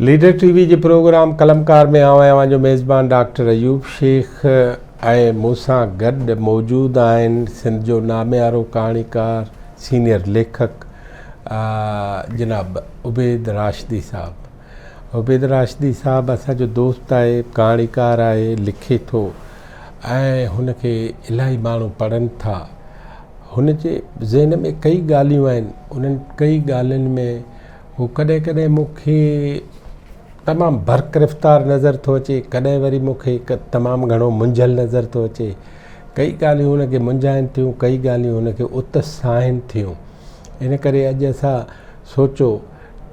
Leader TV जे programme कलमकार में आवां जो मेज़बान डॉक्टर अयूब शेख ऐं मूंसां गॾु मौजूदु आहिनि सिंध जो नामियारो कहाणीकार सीनियर लेखक जनाब उबैद राशिदी साहब। उबैद राशिदी साहब असांजो दोस्त आहे, कहाणीकार आहे, लिखे थो ऐं हुनखे इलाही माण्हू पढ़नि था। हुन जे ज़हन में कई ॻाल्हियूं आहिनि, उन्हनि कई ॻाल्हियुनि में हू कॾहिं कॾहिं मूंखे तमामु बरक़रफ़्तार नज़र थो अचे, कॾहिं वरी मूंखे हिकु तमामु घणो मुंझल नज़र थो अचे। कई ॻाल्हियूं हुनखे मुंझाइनि थियूं, कई ॻाल्हियूं हुनखे उत्साहिनि थियूं। इन करे अॼु असां सोचो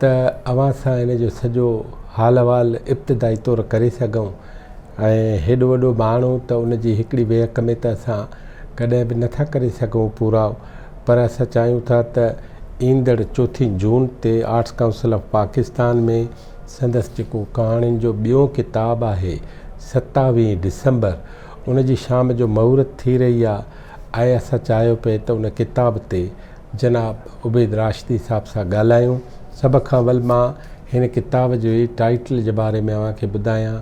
त अव्हां सां इन जो सॼो हाल अहिवाल इब्तिदाई तौरु करे सघूं ऐं हेॾो वॾो माण्हू त उन जी हिकिड़ी वेहक में त असां कॾहिं बि नथा करे सघूं पूरा, पर असां चाहियूं था त ईंदड़ 4 जून ते आर्ट्स काउंसिल ऑफ पाकिस्तान में संदसि जेको कहाणियुनि जो ॿियो किताबु आहे 27 डिसंबर उन जी शाम जो महूरत थी रही आहे ऐं असां चाहियो पिए त उन किताब ते जनाब उबैद राशिदी साहब सां ॻाल्हायूं। सभ खां अवल मां हिन किताब जो टाइटल जे बारे में अव्हांखे ॿुधायां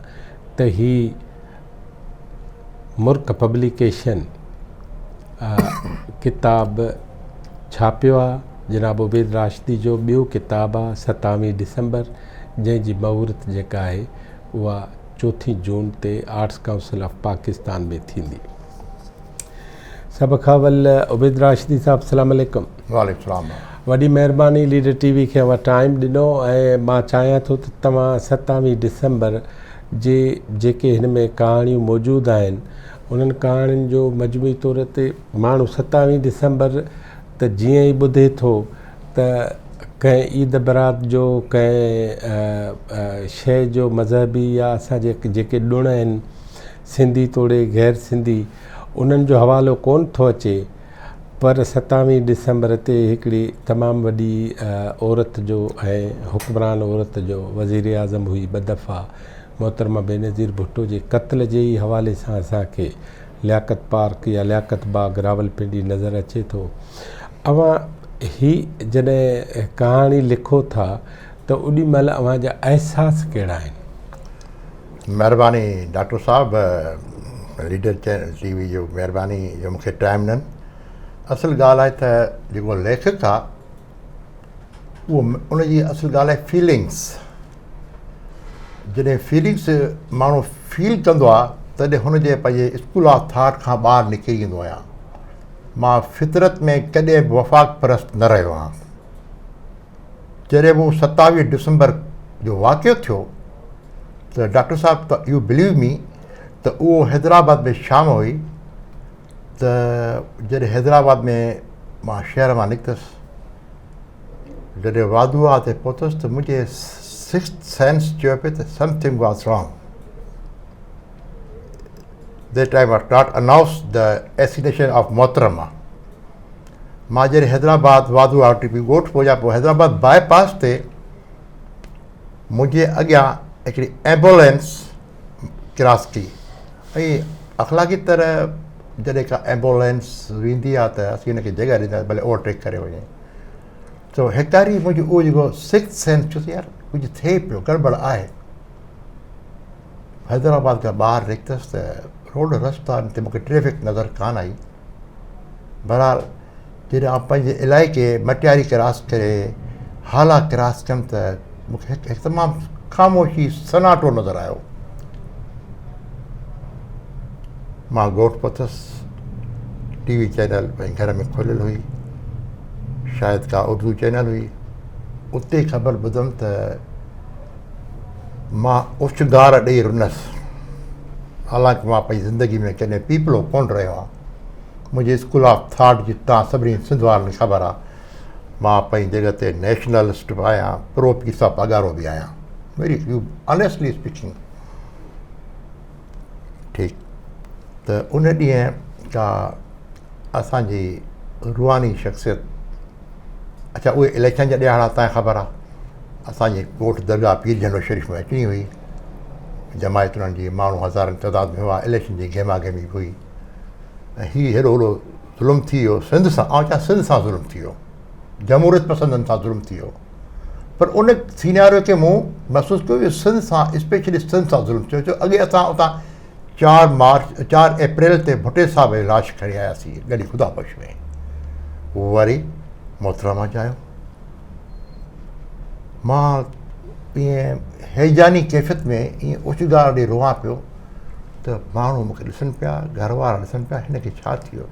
त ही मुर्क पब्लिकेशन किताब छापियो आहे। जनाब उबैद राशिदी जो ॿियो किताबु आहे 27 डिसंबर, जंहिंजी महूरत जेका आहे उहा 4 जून ते आर्ट्स काउंसिल ऑफ पाकिस्तान में थींदी। सभ खां अवल उबैद राशिदी साहब अस्सलाम वालेकुम। वालेकुम सलाम। वॾी महिरबानी लीडर टीवी खे अव्हां टाइम ॾिनो ऐं मां चाहियां थो त तव्हां 27 डिसंबर जे जेके हिन में कहाणियूं मौजूदु आहिनि उन्हनि कहाणियुनि जो मजमूई तौर ते माण्हू 27 डिसंबर त जीअं ई ॿुधे थो त कंहिं ईद बरात जो, कंहिं शइ जो मज़हबी या असांजे जेके ॾिण आहिनि सिंधी तोड़े गैर सिंधी उन्हनि जो हवालो कोन थो अचे, पर 27 डिसंबर ते हिकिड़ी तमामु वॾी औरत जो ऐं हुक्मरान औरत जो वज़ीर आज़म हुई 2 दफ़ा मोहतरमा बेनज़ीर भुट्टो जे क़त्ल जे ई हवाले सां असांखे लियाकत पार्क या लियाकत बाग रावलपिंडी नज़र अचे थो। अव्हां ही जॾहिं कहाणी लिखो था त ओॾी महिल अव्हांजा अहसास कहिड़ा आहिनि? महिरबानी डॉक्टर साहब, लीडर टीवी जो महिरबानी जो मूंखे टाइम ॾियनि। असल ॻाल्हि आहे त जेको लेखक आहे उहो उनजी असल ॻाल्हि आहे फीलिंग्स। जॾहिं फीलिंग्स माण्हू फील कंदो आहे तॾहिं हुनजे पंहिंजे स्कूल ऑफ थाट खां ॿाहिरि निकिरी ईंदो आहियां। मां फितरत में कॾहिं बि वफ़ाक़ परस्त न रहियो आहियां। जॾहिं मूं 27 डिसंबर जो वाक़ियो थियो त डॉक्टर साहब त यू बिलीव मी त उहो हैदराबाद में शाम हुई। त जॾहिं हैदराबाद में मां शहर मां निकितुसि, जॾहिं वाधूआ ते पहुतुसि त मुंहिंजे सिक्स्थ सेंस चयो पिए त something was wrong. That time I not announced the assassination of Mohtarama. मां जॾहिं हैदराबाद वाधूआ ॻोठ पहुचा, पोइ हैदराबाद बाईपास ते मुंहिंजे अॻियां हिकिड़ी एम्बुलेंस क्रॉस कई ऐं अख़लाक़ी तरह जॾहिं का एम्बुलेंस वेंदी आहे त असीं हुनखे जॻह ॾींदा भले ओवरटेक करे वञे। त हिकु मुंहिंजो उहो जेको सिक्स्थ सेंस चयोसि यार कुझु थिए पियो, गड़बड़ आहे। हैदराबाद खां ॿाहिरि निकितुसि त रोड रस्ता ते मूंखे ट्रैफिक नज़र कान आई। बहरहाल जॾहिं आउं पंहिंजे इलाइक़े मटियारी क्रॉस करे हाला क्रॉस कयमि त मूंखे हिकु तमामु ख़ामोशी सन्नाटो नज़र आयो। मां ॻोठ पहुतुसि, टीवी चैनल पंहिंजे घर में खुलियल हुई, शायदि का उर्दू चैनल हुई। उते ख़बर ॿुधमि त मां उछगार ॾेई रुनसि। हालांकि मां पंहिंजी ज़िंदगी में कॾहिं पीपलो कोन रहियो आहियां। मुंहिंजे स्कूल ऑफ थाट जी तव्हां सभिनी सिंध वारनि खे ख़बर आहे, मां पंहिंजी जॻह ते नेशनलिस्ट बि आहियां, प्रो पीस ऑफ अगारो बि आहियां, वेरी यू ऑनेस्टली स्पीकिंग। ठीकु, त उन ॾींहुं का असांजी रूहानी शख़्सियत, अच्छा उहे इलेक्शन जा ॾियारा तव्हांखे ख़बर आहे, असांजे ॻोठ दरगाह पीर जनरल शरीफ़ में अचणी हुई। जमायत उन्हनि जी माण्हू हज़ारनि तइदाद में हुआ, इलेक्शन जी गेमा गेमी हुई ऐं हीउ हेॾो वॾो ज़ुल्म थी वियो सिंध सां। ऐं छा सिंध सां ज़ुल्म थी वियो, जमहूरियत पसंदनि सां ज़ुल्म थी वियो। पर उन सीनियारो खे मूं महसूसु कयो इहो सिंध सां स्पेशली सिंध सां ज़ुल्म थियो। छो अॻे असां उतां 4 अप्रैल ते भुटे साहब जी लाश खणी आयासीं गॾी ख़ुदा बख़्श में, उहो वरी मोहतरमा चाहियो। मां ईअं हैजानी कैफ़ियत में ईअं ओचिगार ॾे रोआं पियो त माण्हू मूंखे ॾिसनि पिया, घर वारा ॾिसनि पिया, हिन खे छा थी वियो।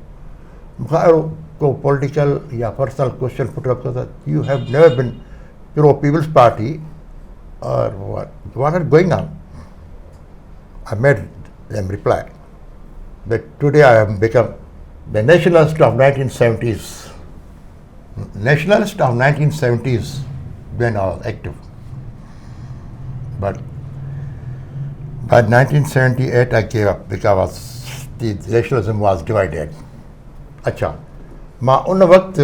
मूंखां अहिड़ो को पॉलिटिकल या पर्सनल क्वेश्चन पुटअप कयो त you have never been pro people's party और what are going on. I made them reply that today I have become the nationalist of 1970s. Nationalist of 1970s when I was active. But by 1978 I gave up because the nationalism was divided. अच्छा, मां उन वक़्तु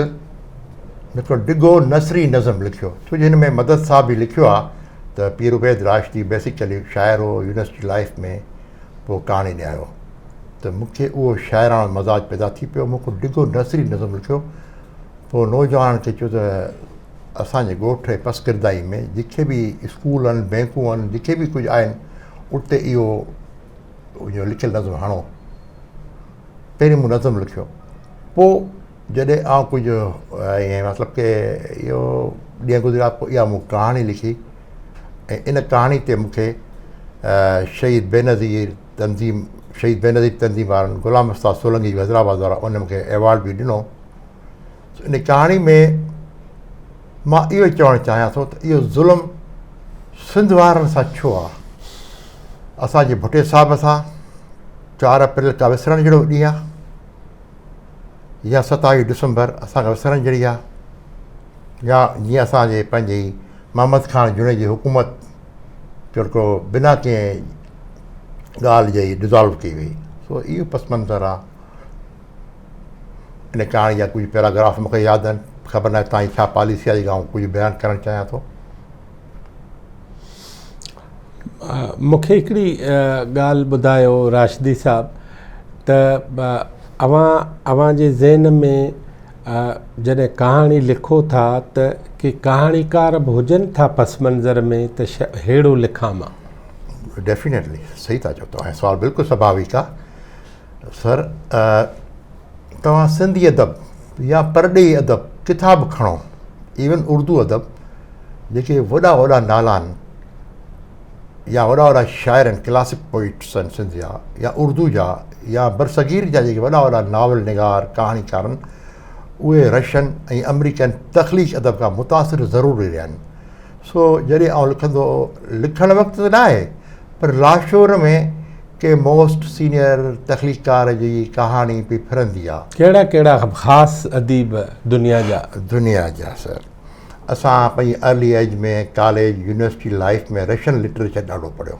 हिकिड़ो डिघो नसरी नज़म लिखियो, छो जो हिन में मदद साहब बि लिखियो आहे त पीर उबैद राशिदी बेसिकली शाइर हो, यूनिवर्सिटी लाइफ में पोइ कहाणी ॾियायो, त मूंखे उहो शाइराणो मज़ाज पैदा थी पियो। मूंखे डिघो नसरी नज़म लिखियो। पोइ नौजवान खे चयो त असांजे ॻोठ जे पसगिरदाई में जिथे बि स्कूल आहिनि, बैंकूं आहिनि, जिथे बि कुझु आहिनि, उते इहो लिखियलु नज़म हणो। पहिरीं मूं नज़म लिखियो, पोइ जॾहिं आउं कुझु ईअं मतिलबु की इहो ॾींहं गुज़रिया, पोइ इहा मूं कहाणी लिखी ऐं इन कहाणी ते मूंखे शहीद बेनज़ीर तंज़ीम वारनि ग़ुलाम उस्ताद सोलंकी वज़ीराबाद वारा उन मूंखे एवॉर्ड बि ॾिनो। इन कहाणी में मां इहो चवणु चाहियां थो त इहो ज़ुल्म सिंध वारनि सां छो आहे। असांजे भुटे साहिब सां 4 अप्रैल का विसरण जहिड़ो ॾींहुं आहे, या 27 डिसंबर असांखे विसरण जहिड़ी आहे, या जीअं असांजे पंहिंजे मोहम्मद ख़ान जुने जी हुकूमत जेको बिना कंहिं ॻाल्हि जे डिज़ॉल्व कई वई। सो इहो पस मंज़र आहे। इन कहाणी जा कुझु पैराग्राफ मूंखे यादि आहिनि, ख़बर न आहे तव्हांजी छा पॉलिसी आहे जेका आउं कुझु बयानु करणु चाहियां थो। मूंखे हिकिड़ी ॻाल्हि ॿुधायो राशिदी साहब त अव्हां जे ज़हन में जॾहिं कहाणी लिखो था त की कहाणीकार बि हुजनि था पस मंज़र में त अहिड़ो लिखां मां? डेफिनेटली सही था चओ, तव्हां सुवालु बिल्कुलु स्वाभाविक आहे सर। तव्हां सिंधी अदब या परॾेही अदब किताब खणो, इवन उर्दू अदब, जेके वॾा वॾा नाला आहिनि या वॾा वॾा शाइर आहिनि, क्लासिक पोइट्स आहिनि सिंध जा या उर्दू जा या बरसगीर जा जेके वॾा वॾा नावल निगार कहाणीकार आहिनि, उहे रशियन ऐं अमरीकन तख़लीक़ अदब खां मुतासिर ज़रूर रहिया आहिनि। सो जॾहिं आउं लिखणु वक़्तु त न आहे, पर लाशोर में के मोस्ट सीनियर तख़लीक़कार जी कहाणी बि फिरंदी आहे। कहिड़ा कहिड़ा ख़ासि अदीब दुनिया जा सर? असां पंहिंजी अर्ली एज में कॉलेज यूनिवर्सिटी लाइफ में रशियन लिटरेचर ॾाढो पढ़ियो।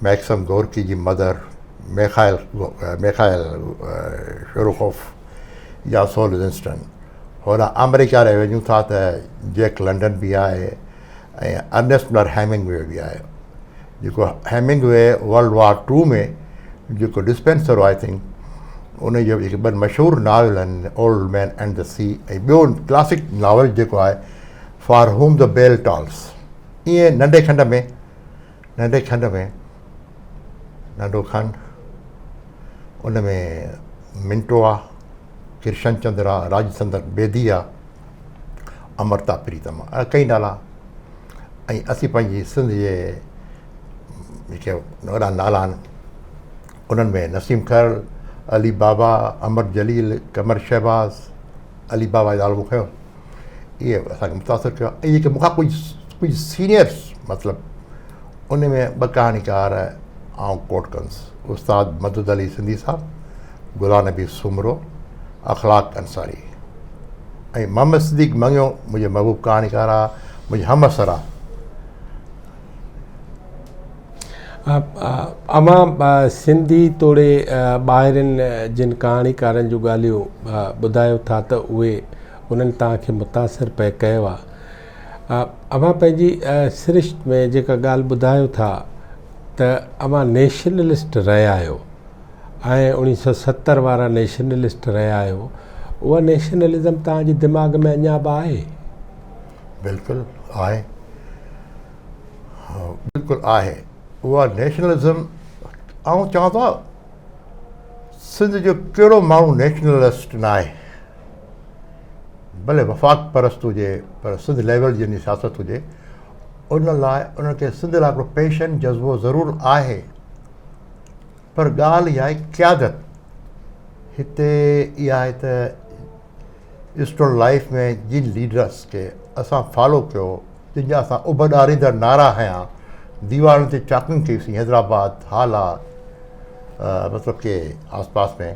मैक्सम गोर्की जी मदर मेखाइल शोरोखोफ या सोल विंस्टन। होॾां अमेरिका ॾे वञूं था त जैक लंडन बि आहे ऐं अर्नेस्ट मिलर हेमिंगवे बि आहे। जेको हेमिंगवे वर्ल्ड वॉर 2 में जेको डिस्पेंसर हो, आई थिंक उन जो जेके 2 मशहूरु नावल आहिनि, old man and the sea, ऐं ॿियो क्लासिक नावल जेको आहे for whom the bell tolls. ईअं नंढे खंड में नंढो खंड, उन में मिंटो आहे, किशन चंद्र आहे, राजचंद्र बेदी आहे, अमृता प्रीतम आहे, कई नाला। ऐं असीं पंहिंजी सिंध जे जेके वॾा नाला आहिनि उन्हनि में नसीम खैर, अली बाबा, अमर जलील, कमर शहबाज़, अली बाबा नालो खयो, इहे असांखे मुतासिर कयो। ऐं जेके मूंखां कुझु सीनियर्स मतिलबु उन में 2 कहाणीकार आउं कोट कंदुसि, उस्ताद मदद अली सिंधी साहब, गुलाम नबी सुमरो, अख़लाक अंसारी ऐं मोहम्मद सिद्दीक़ मंगियो मुंहिंजो महबूब कहाणीकार आहे, मुंहिंजो हमअसर आहे। अव्हां सिंधी तोड़े ॿाहिरिनि जिन कहाणीकारनि जूं ॻाल्हियूं ॿुधायो था त उहे उन्हनि तव्हांखे मुतासिर पे कयो आहे। अव्हां पंहिंजी सिरिश्त में जेका ॻाल्हि ॿुधायो था त अव्हां नेशनलिस्ट रहिया आहियो ऐं 1970 वारा नेशनलिस्ट रहिया आहियो, उहा नेशनलिज़म तव्हांजे दिमाग़ में अञा बि आहे? बिल्कुलु आहे, बिल्कुलु आहे। उहा नेशनलिज़म आउं चवां थो सिंध जो कहिड़ो माण्हू नेशनलिस्ट न आहे, भले वफ़ाक़ परस्त हुजे पर सिंध लेवल जी सियासत हुजे, उन लाइ उनखे सिंध लाइ हिकिड़ो पैशन जज़्बो ज़रूरु आहे। पर ॻाल्हि इहा आहे क़यादत हिते इहा आहे त स्टोल लाइफ में जिन लीडर्स खे असां फॉलो कयो, जिन जा असां उबॾारींदड़ नारा हयां, दीवारुनि ते चाकिंग कईसीं, हैदराबाद हाला मतिलबु के आस पास में,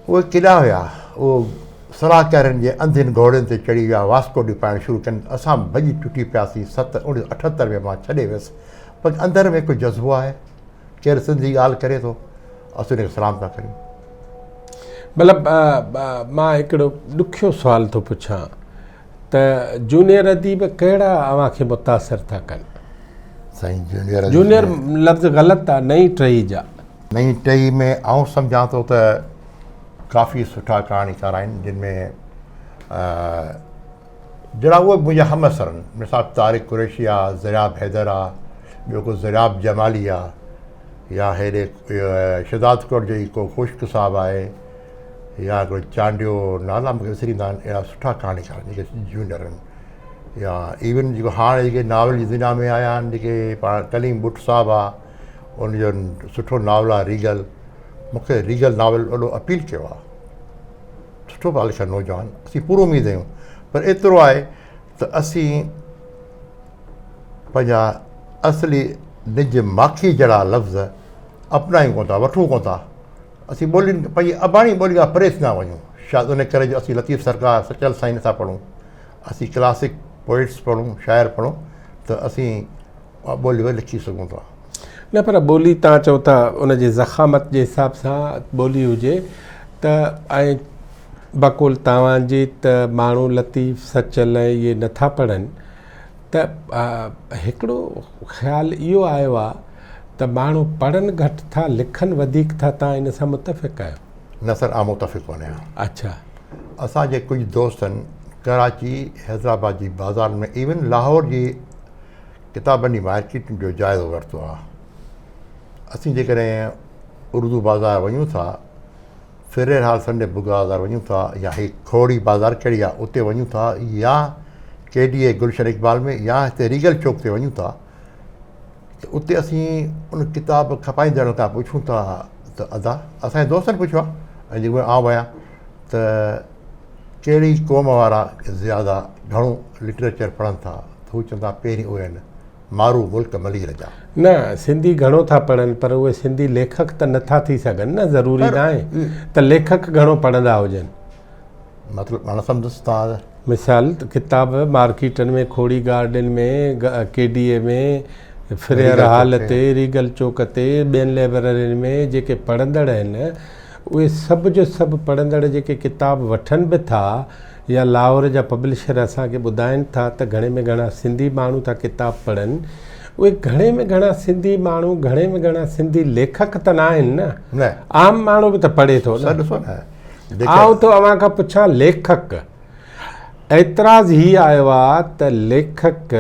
उहे केॾा हुया? उहो सलाहकारनि जे अंधनि घोड़नि ते चढ़ी विया, वास्को ॾिपाइणु शुरू कनि, असां भॼी टुटी पियासीं। 1978 में मां छॾे वियुसि, पर अंदरि में कोई जज़्बो आहे, केरु सिंध जी ॻाल्हि करे थो, असीं हुनखे सलाम था करियूं। मतिलबु मां हिकिड़ो ॾुखियो सुवाल थो पुछां त जूनियर अदीब कहिड़ा अव्हांखे मुतासिर था कनि? साईं जूनियर लफ़्ज़ ग़लति आहे, नई टही जा नई टही में आउं सम्झां थो त काफ़ी सुठा कहाणीकार आहिनि, जिन में जहिड़ा उहे मुंहिंजा हमअसर आहिनि। मिसाल तारिक कुरैशी आहे, ज़रियाब हैदर आहे, ॿियो को ज़रियाब जमाली आहे, या हेॾे शहदादकोट जो ई को खुश्क साहिबु आहे, या हिकिड़ो चांडियो, नाला मूंखे विसरींदा आहिनि। अहिड़ा सुठा कहाणीकार जेके जूनियर आहिनि। या इवन जेको हाणे जेके नावल जी दुनिया में आया आहिनि, जेके पाण कलीम बुट साहिबु आहे, उनजो सुठो नावल आहे रीगल। मूंखे रीगल नावल ॾाढो अपील कयो आहे, सुठो पिया लिखनि नौजवान, असीं पूरो उमीद आहियूं। पर एतिरो आहे त असीं पंहिंजा असली निज माखी जहिड़ा लफ़्ज़ अपनायूं कोन था, वठूं कोन था। असीं ॿोलियुनि पंहिंजी अबाणी ॿोली खां परे न वञूं। शायदि उन करे जो असीं लतीफ़ सरकार, सचल साईं नथा पढ़ूं, असीं क्लासिक पोइट्स पढ़ूं, शाइर पढ़ूं, त असीं ॿोली वरी लिखी सघूं था। न पर ॿोली तव्हां चओ था उनजे ज़ख़ामत जे हिसाब सां ॿोली हुजे त, ऐं बकुल तव्हांजी त माण्हू लतीफ़ सचल इहे नथा पढ़नि, त हिकिड़ो ख़्यालु इहो आयो आहे त माण्हू पढ़नि घटि था, लिखनि वधीक था। तव्हां इन सां मुतफ़िक़ आहियो? न सर, आउं मुतफ़िक़ कोन आहियां। अच्छा। असांजे कुझु दोस्तनि कराची, हैदराबाद जी बाज़ार में, इवन लाहौर जी किताबनि जी मार्केट जो जाइज़ो वरितो आहे। असीं जेकॾहिं उर्दू बाज़ार वञूं था, फिरेर हाल संडे बुक बाज़ार वञूं था, या ही खोड़ी बाज़ार कहिड़ी आहे उते वञूं था, या केडीए गुलशन इक़बाल में, या हिते रीगल चौक ते वञूं था, त उते असीं उन किताब खपाईंदड़ खां पुछूं था त अदा असांजे दोस्तनि पुछियो आहे, ऐं जेको आउं आहियां, त कहिड़ी क़ौम वारा ज़्यादा घणो लिटरेचर पढ़नि था, त हू चवंदा पहिरीं उहे आहिनि मारू मुल्क मलीर जा। न, सिंधी घणो था पढ़नि, पर उहे सिंधी लेखक त नथा थी सघनि न। ज़रूरी न आहे त लेखक घणो पढ़ंदा हुजनि। मतिलबु पाण सम्झुसि तव्हां, मिसाल किताब मार्केटनि में, खोड़ी गार्डन में, केडीए में, फिरेर हाल ते, रीगल चौक ते, ॿियनि लाइब्रेरियुनि में जेके पढ़ंदड़ आहिनि, उहे सभु जो सभु पढ़ंदड़ जेके किताब वठनि बि था, या लाहौर जा पब्लिशर असांखे ॿुधाइनि था त घणे में घणा सिंधी माण्हू था किताब पढ़नि, उहे घणे में घणा सिंधी माण्हू, घणे में घणा सिंधी लेखक त न आहिनि न। आम माण्हू बि त पढ़े थो न। आउं तो अव्हां खां पुछां, लेखक, एतिराज़ ही आयो आहे त लेखक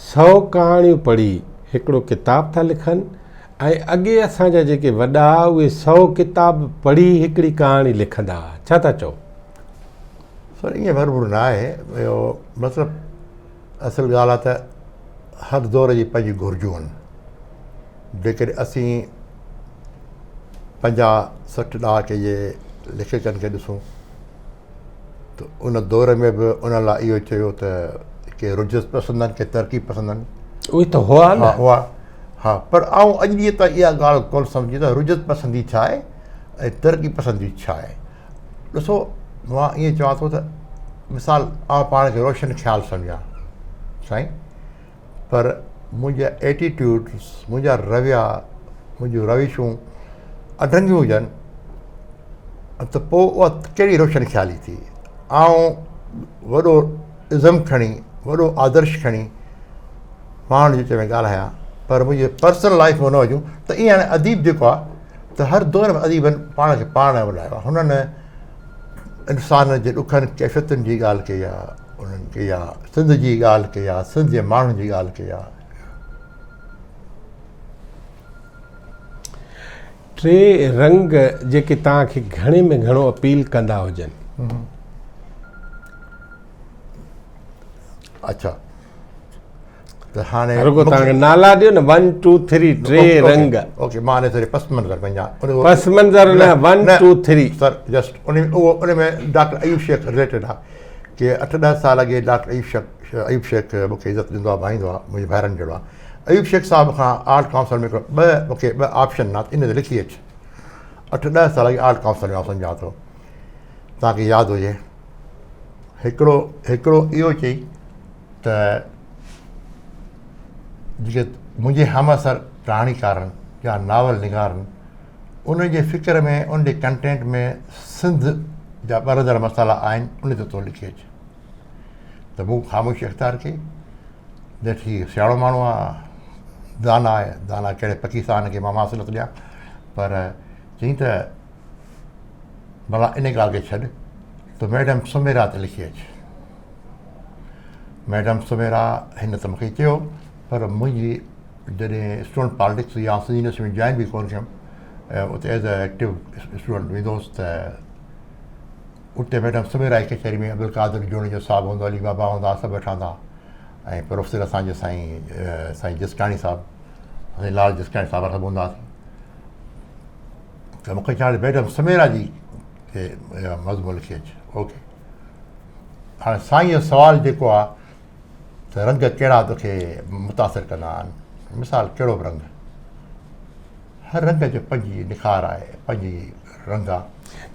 100 कहाणियूं पढ़ी हिकिड़ो किताब था लिखनि, ऐं अॻे असांजा जेके वॾा उहे 100 किताब पढ़ी हिकिड़ी कहाणी लिखंदा हुआ। छा था चओ? सर, ईअं बराबरि न आहे। इहो मतिलबु असल ॻाल्हि आहे त हर दौर जी पंहिंजी घुरिजूं आहिनि। जेकॾहिं असीं 50-60 ॾहाके जे लेखकनि खे ॾिसूं, त उन दौर में बि उन लाइ इहो चयो त के रुजस पसंदि आहिनि, के तरक़ी पसंदि आहिनि। उहे त हुआ न। हुआ, हा। पर आउं अॼु ॾींहं त इहा ॻाल्हि कोन सम्झी त रुजत पसंदी छा आहे ऐं तरक़ी पसंदी छा आहे। ॾिसो, मां ईअं चवां थो त मिसाल आउं पाण खे रोशन ख़्यालु सम्झां साईं, पर मुंहिंजा एटीट्यूड्स, मुंहिंजा रविया, मुंहिंजूं रविशूं अढंगियूं हुजनि, त पोइ उहा कहिड़ी रोशन ख़्याली थी। आउं वॾो इज़म खणी, वॾो आदर्श खणी माण्हुनि जे विच में ॻाल्हायां, पर मुंहिंजे पर्सनल लाइफ में न हुजूं, त ईअं हाणे अदीब जेको आहे, त हर दौर में अदीबनि पाण खे पाण वॾायो आहे। हुननि इंसान जे ॾुखनि कैफ़ियतुनि जी ॻाल्हि कई आहे, उन्हनि कई आहे, सिंध जी ॻाल्हि कई आहे, सिंध जे माण्हुनि जी ॻाल्हि कई आहे. टे रंग जेके तव्हांखे घणे में घणो अपील कंदा हुजनि. अच्छा, त हाणे रुगो तव्हांखे नाला ॾियो न, 1 2 3 टे रंग. ओके, मां हाणे थोरी पस मंज़र पंहिंजा पस मंज़र न, 1 2 3 सर. जस्ट उन में डॉक्टर अयूब शेख रिलेटेड आहे कि 8-10 साल अॻे डॉक्टर अयूब शेख मूंखे इज़त ॾींदो आहे, भाईंदो आहे, मुंहिंजे भाइरनि जहिड़ो आहे. अयूब शेख साहिब खां आर्ट काउंसिल में मूंखे ॿ ऑप्शन न इन ते लिखी अचु. 8-10 साल अॻे आर्ट काउंसिल में सम्झां थो, तव्हांखे यादि हुजे. हिकिड़ो इहो चई त जेके मुंहिंजे हमअसर कहाणीकार आहिनि या नावल निगार आहिनि, उनजे फ़िक्र में, उनजे कंटेंट में सिंध जा ॿरंदड़ मसाला आहिनि, उन ते तो लिखी अचु. त मूं ख़ामोशी अख़्तियार कई. ॾिठ हीउ सियाणो माण्हू आहे, दाना आहे. दाना कहिड़े पाकिस्तान खे मां मासिलत ॾियां, पर चई त भला इन ॻाल्हि खे छॾ, त मैडम सुमेरा ते लिखी अचु. मैडम सुमेरा हिन त मूंखे चयो, पर मुंहिंजी जॾहिं स्टूडेंट पॉलिटिक्स या सिंधी यूनिवर्सिटी में जॉइन बि कोन थियुमि, उते एज़ अ एक्टिव स्टूडेंट वेंदो हुउसि, त उते मैडम सुमेरा जी कचहरी में अब्दुल कादिर जोणी जो साहिबु हूंदो, अली बाबा हूंदा, सभु वेठा हूंदा, ऐं प्रोफेसर असांजे साईं जिसकाणी साहिबु, साईं लाल जिसकाणी साहिब सभु हूंदासीं. त मूंखे चवण मैडम सुमेरा जी खे मज़मून लिखी अचु. ओके, हाणे साईं जो सुवालु जेको आहे त रंग कहिड़ा तोखे मुतासिर कंदा आहिनि. मिसाल कहिड़ो बि रंग, हर रंग जो पंहिंजी निखार आहे, पंहिंजी रंग आहे.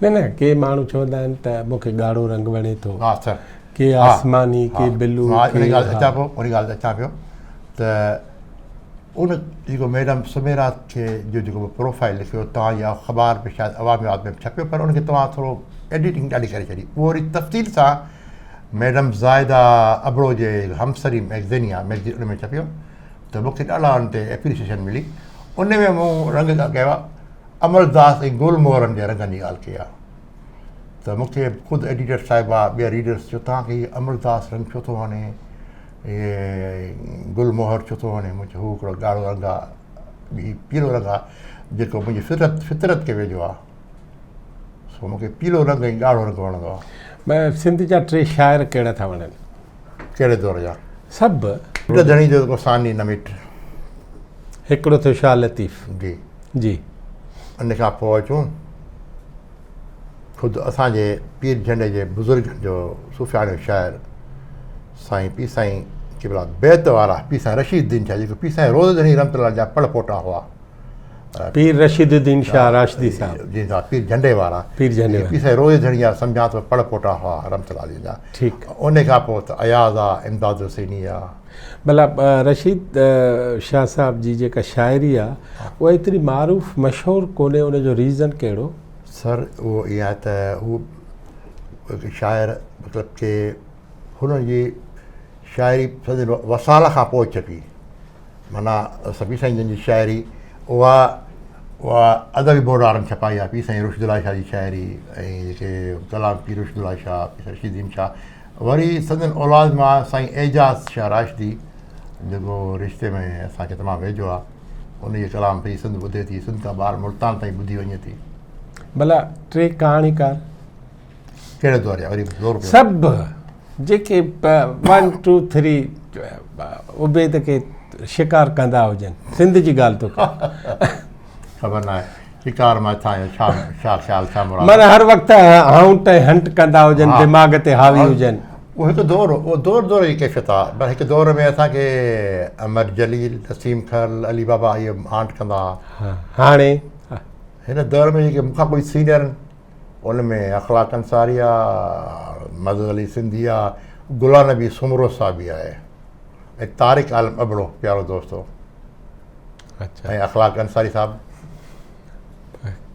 न के माण्हू चवंदा आहिनि त मूंखे ॻाढ़ो रंग वणे थो, हा सर, के आसमानी, के ब्लू. उन ॻाल्हि ते अचां पियो त उन जेको मैडम सुमेरा खे जो जेको प्रोफाइल लिखियो तव्हां या अख़बार में शायदि अवामी आदमी में छपियो, पर उनखे तव्हां थोरो एडिटिंग ॾाढी करे छॾी. उहो वरी तफ़सील सां मैडम ज़ाहिदा अबड़ो जे हमसरी मैगज़ीन आहे, मैगज़ीन उन में छपियो, त मूंखे ॾाढा उन ते एप्रीसिएशन मिली. उन में मूं रंग कयो आहे, अमरदास ऐं गुलमोहरनि जे रंगनि जी ॻाल्हि कई आहे. त मूंखे ख़ुदि एडिटर साहिबा, ॿिया रीडर्स चयो, तव्हांखे हीअ अमरदास रंग छो थो वणे, इहे गुलमोहर छो थो वणे. मुंहिंजो हू हिकिड़ो ॻाढ़ो रंग आहे, ॿी पीलो रंग आहे, जेको मुंहिंजी फितरत खे वेझो आहे. सो मूंखे पीलो रंग ऐं ॻाढ़ो रंग वणंदो आहे. सिंध जा टे शाइर कहिड़ा था वणनि? कहिड़े दौर जा? सभु. धणी जो जेको सानी न मिट, हिकिड़ो थियो शाह लतीफ़ जी जी. उन खां पोइ अचूं ख़ुदि असांजे पीर झंडे जे बुज़ुर्गनि जो सुफ़ियानो शाइर साईं पी साईं के भला बैत वारा पी साईं रशीदुद्दीन शाह, जेको पी साईं रोज़ रमतला जा पड़ पोटा हुआ. पीर रशीदुद्दीन शाह राशिदी साहिब जी हा, पीर झंडे वारा, पीर झंडे पी साईं रोज़ धणी जा सम्झां थो पड़ पोटा हुआ रमतला जा. ठीकु. उन खां पोइ त अयाज़ आहे, इमदाद हुसैनी आहे. भला रशीद शाह साहिब जी जेका शाइरी आहे उहा एतिरी मारूफ़ मशहूरु कोन्हे, उनजो रीज़न कहिड़ो? सर उहो इहा आहे त हू शाइर मतिलबु कि हुननि जी शाइरी सॼे वसाल खां पोइ छपी. माना पी साईं जन जी शाइरी उहा अदबी बोर्ड वारनि छपाई आहे. पी साईं रुशदुल्ला शाह जी शाइरी ऐं जेके कलाम पीर रुशदुल्ला शाह, पी साईं रशीदुद्दीन शाह, वरी संदन औलाद मां साईं एजाज़ शाह राशिदी, जेको रिश्ते में असांखे तमामु वेझो आहे. उनजी कलाम पई सिंध ॿुधे थी, सिंध खां ॿाहिरि मुल्तान ताईं ॿुधी वञे थी. भला टे कहाणीकार कहिड़े दौर जा? वरी सभु जेके 1 2 3 उबैद खे शिकार कंदा हुजनि. सिंध जी ॻाल्हि थो ख़बर न आहे शिकार मां छा छा ख़्यालु छा मुराद, माना हर वक़्तु हाउंट ऐं हंट कंदा हुजनि, दिमाग़ ते हावी हुजनि. उहो हिकु दौरु, उहो दौर जी कैफ़ियत आहे. पर हिकु दौर में असांखे अमर जलील, नसीम खल, अली बाबा इहे हांट कंदा हुआ. हाणे हिन दौर में जेके मूंखां कोई सीनियर आहिनि उन में अख़लाक अंसारी आहे, मदद अली सिंधी आहे, गुलाम नबी सुमरो साहिब बि आहे, ऐं तारिक आलम अबड़ो प्यारो दोस्त हो. अच्छा. ऐं अख़लाक अंसारी साहिबु.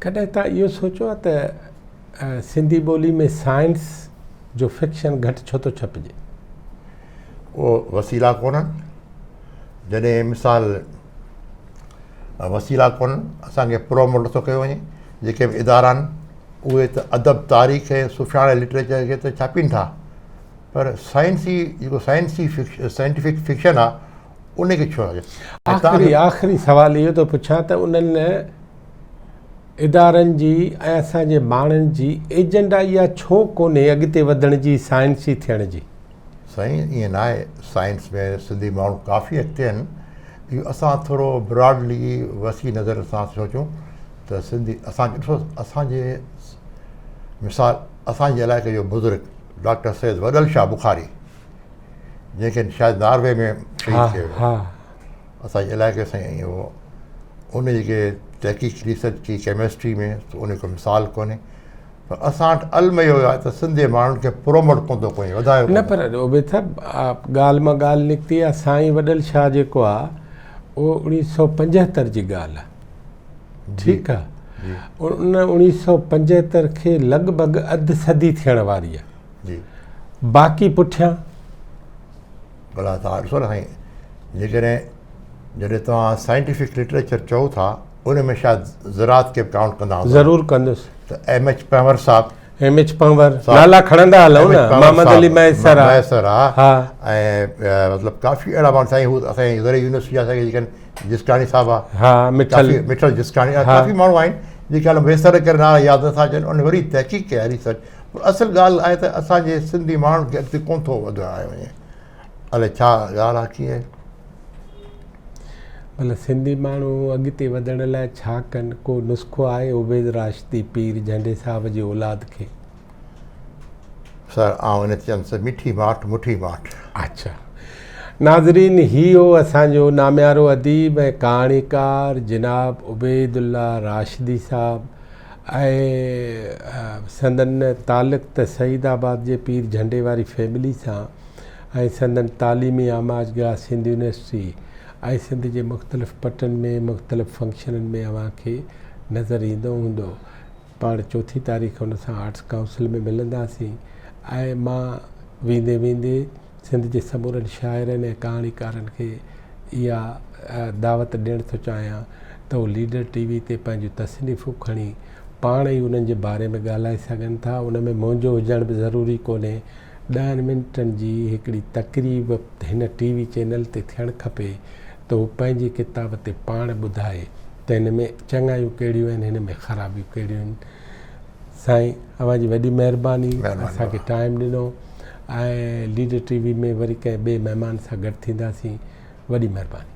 कॾहिं तव्हां इहो सोचियो आहे त सिंधी ॿोली में साइंस जो फिक्शन घटि छो थो छपिजे? उहो वसीला कोन्हनि. जॾहिं मिसाल वसीला कोन्हनि, असांखे प्रोमोट नथो कयो वञे. जेके बि इदारा आहिनि उहे त अदब, तारीख़ ऐं सुफ़ियाणे लिटरेचर खे त छापीनि था, पर साइंसी जेको साइंटिफिक फिक्शन आहे उनखे छो आख़िरी सवाल इहो थो पुछां त उन्हनि इदारनि जी ऐं असांजे माण्हुनि जी एजेंडा इहा छो कोन्हे अॻिते वधण जी साइंसी थियण जी? साईं ईअं न आहे, साइंस में सिंधी माण्हू काफ़ी अॻिते आहिनि। इहो असां थोरो ब्रॉडली वसी नज़र सां सोचूं त सिंधी असांखे ॾिसो, असांजे मिसाल असांजे इलाइक़े जो बुज़ुर्ग डॉक्टर सैयद वॾल शाह बुखारी, जंहिंखे शायदि नॉर्वे में शहीद थियो हो, असांजे इलाइक़े सां इहो उन जेके तहक़ीक़ रिसर्च की केमिस्ट्री में त उन को मिसाल कोन्हे। पर असां वटि अल्म इहो आहे त सिंधी माण्हुनि खे प्रोमोट कोन थो कोई वधायो न। पर उबैद साहब ॻाल्हि मां ॻाल्हि निकिती आहे, साईं वॾल शाह जेको आहे उहो 1975 जी ॻाल्हि आहे, ठीकु आहे। उन 1975 खे लॻभॻि अधु सदी थियण वारी आहे जी। बाक़ी पुठियां भला तव्हां ॾिसो न साईं, जॾहिं तव्हां साइंटिफिक लिटरेचर चओ था उन में शायदि ज़रात खे काउंट कंदा ज़रूरु कंदुसि त M.H. पंवर साहिबु, M.H. पंवर नाला खणंदा हलूं न, मोहम्मद अली मैसर आहे ऐं मतिलबु काफ़ी अहिड़ा माण्हू साईं हू असांजी ज़रे यूनिवर्सिटी जा जेके जिसकाणी साहिबु आहे, मिठल जिसकाणी, काफ़ी माण्हू आहिनि जेके हाल मैसर करे नाला यादि नथा अचनि, उन वरी तहक़ीक़ कया रिसर्च। पर असुलु ॻाल्हि आहे त असांजे सिंधी माण्हुनि खे अॻिते कोन थो वधायो वञे। अलाए छा ॻाल्हि आहे, कीअं मतिलबु सिंधी माण्हू अॻिते वधण लाइ छा कनि? को नुस्ख़ो आहे उबैद राशिदी पीर झंडे साहिब जी औलाद खे? सर आउं इन चवंदुसि मिठी माठ मुठी माठ। अच्छा नाज़रीन, ही हो असांजो नामियारो अदीब ऐं कहाणीकार जनाब उबैदुल्ला राशिदी साहिबु ऐं संदन तालुक़ त सईदाबाद जे पीर झंडे वारी फैमिली सां ऐं संदन तालीमी आमाजगाह सिंध यूनिवर्सिटी ऐं सिंध जे मुख़्तलिफ़ पटनि में मुख़्तलिफ़ फंक्शननि में अव्हांखे नज़र ईंदो हूंदो। पाण 4 तारीख़ हुन सां आर्ट्स काउंसिल में मिलंदासीं ऐं मां वेंदे वेंदे सिंध जे समूरनि शाइरनि ऐं कहाणीकारनि खे इहा दावत ॾियणु थो चाहियां त उहो लीडर TV ते पंहिंजूं तसनीफ़ूं खणी पाण ई उन्हनि जे बारे में ॻाल्हाए सघनि था। उन में मुंहिंजो हुजण बि ज़रूरी कोन्हे। 10 मिंटनि जी हिकिड़ी तक़रीब हिन TV चैनल ते थियणु खपे त उहो पंहिंजी किताब ते पाण ॿुधाए त हिन में चङायूं कहिड़ियूं आहिनि, हिन में ख़राबियूं कहिड़ियूं आहिनि। साईं अव्हांजी वॾी महिरबानी असांखे टाइम ॾिनो ऐं लीडर TV में वरी कंहिं ॿिए महिमान सां गॾु थींदासीं। वॾी महिरबानी।